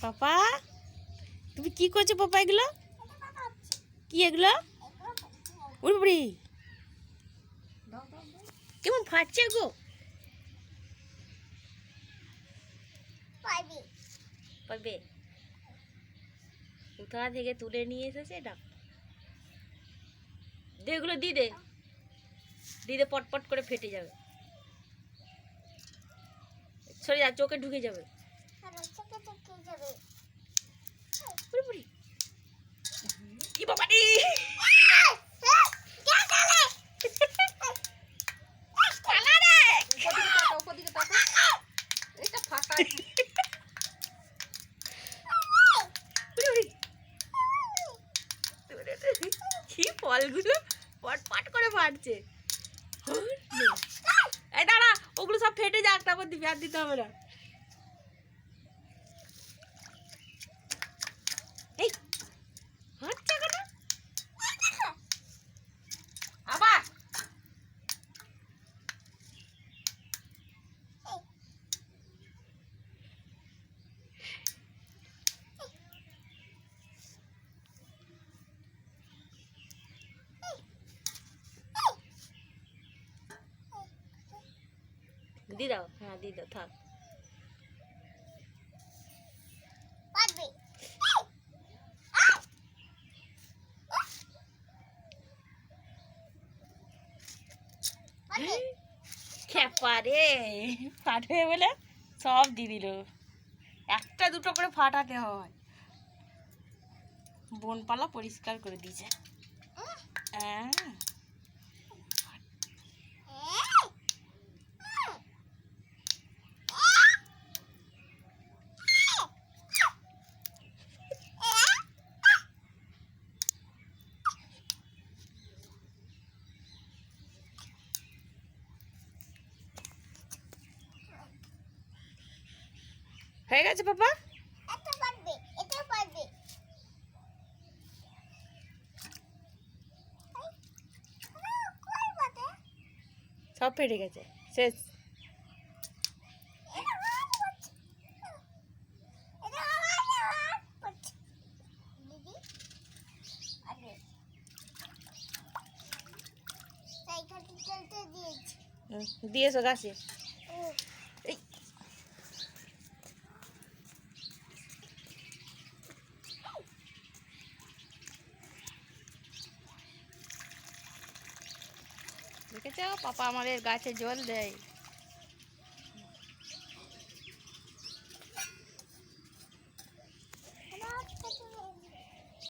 পাপা তুমি কি করছো পাপা? এগুলো কি? এগুলো উড়বড়ি কেমন ফাটছে গো? পাবে কোথা থেকে তুলে নিয়ে এসেছে এটা। দে এগুলো দিদে দিদে পটপট করে ফেটে যাবে। সরে যা, চোখে ঢুকে যাবে। কি বাবা রে কি ফলগুলো পটপট করে ফাটছে। এই দাঁড়া, ওগুলো সব ফেটে যাক, তারপর দিবি, আর দিতে হবে না। এই ফাটছে কেন আবার? দি দাও, হ্যাঁ দি দাও, থাক। খেপারে ফাটবে বলে সব দিয়ে দিল। একটা দুটো করে ফাটাতে হয়। বনপালা পরিষ্কার করে দিয়েছে। হয়ে গেছে পাপা? সব ফেটে গেছে, শেষ। দিয়েছো গাছে? দেখেছো পাপা আমাদের গাছে জল দেয়।